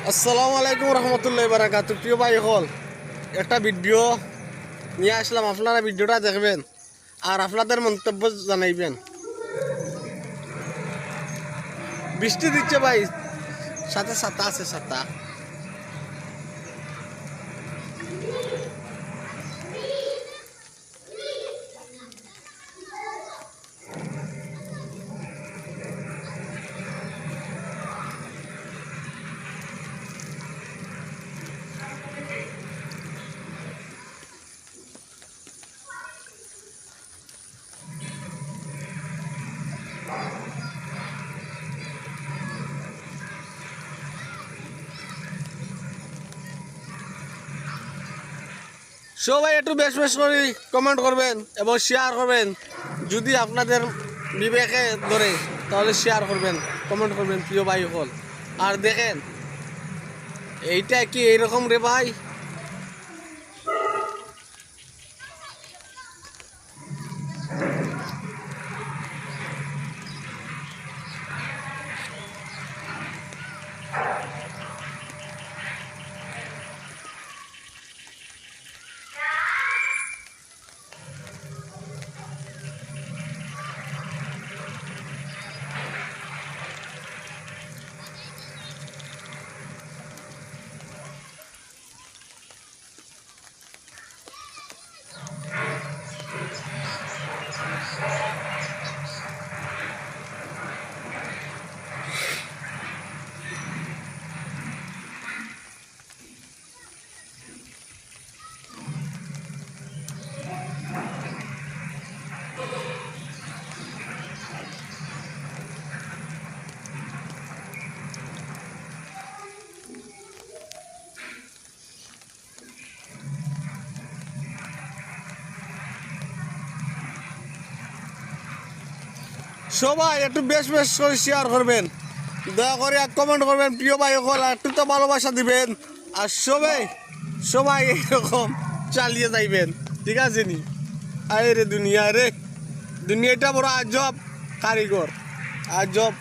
আসসালামু আলাইকুম রহমতুল্লাহ বারাকাতুহু। প্রিয় ভাই হল, একটা ভিডিও নিয়ে আসলাম, আপনারা ভিডিওটা দেখবেন আর আপনাদের মন্তব্য জানাইবেন। বৃষ্টি দিচ্ছে ভাই, সাথে ছাতা আছে, ছাতা। সবাই একটু বেশ বেশ করে কমেন্ট করবেন এবং শেয়ার করবেন। যদি আপনাদের বিবেকে ধরে তাহলে শেয়ার করবেন, কমেন্ট করবেন প্রিয় ভাই হল। আর দেখেন এইটা কি এইরকম রে ভাই। সবাই একটু বেশ বেশ করে শেয়ার করবেন, দয়া করে এক কমেন্ট করবেন প্রিয় ভাই সকল, একটু তো ভালোবাসা দিবেন। আর সবাই সবাই এরকম চালিয়ে যাইবেন, ঠিক আছে নি? আরে রে দুনিয়া রে, দুনিয়াটা বড় আজব কারিগর, আজব।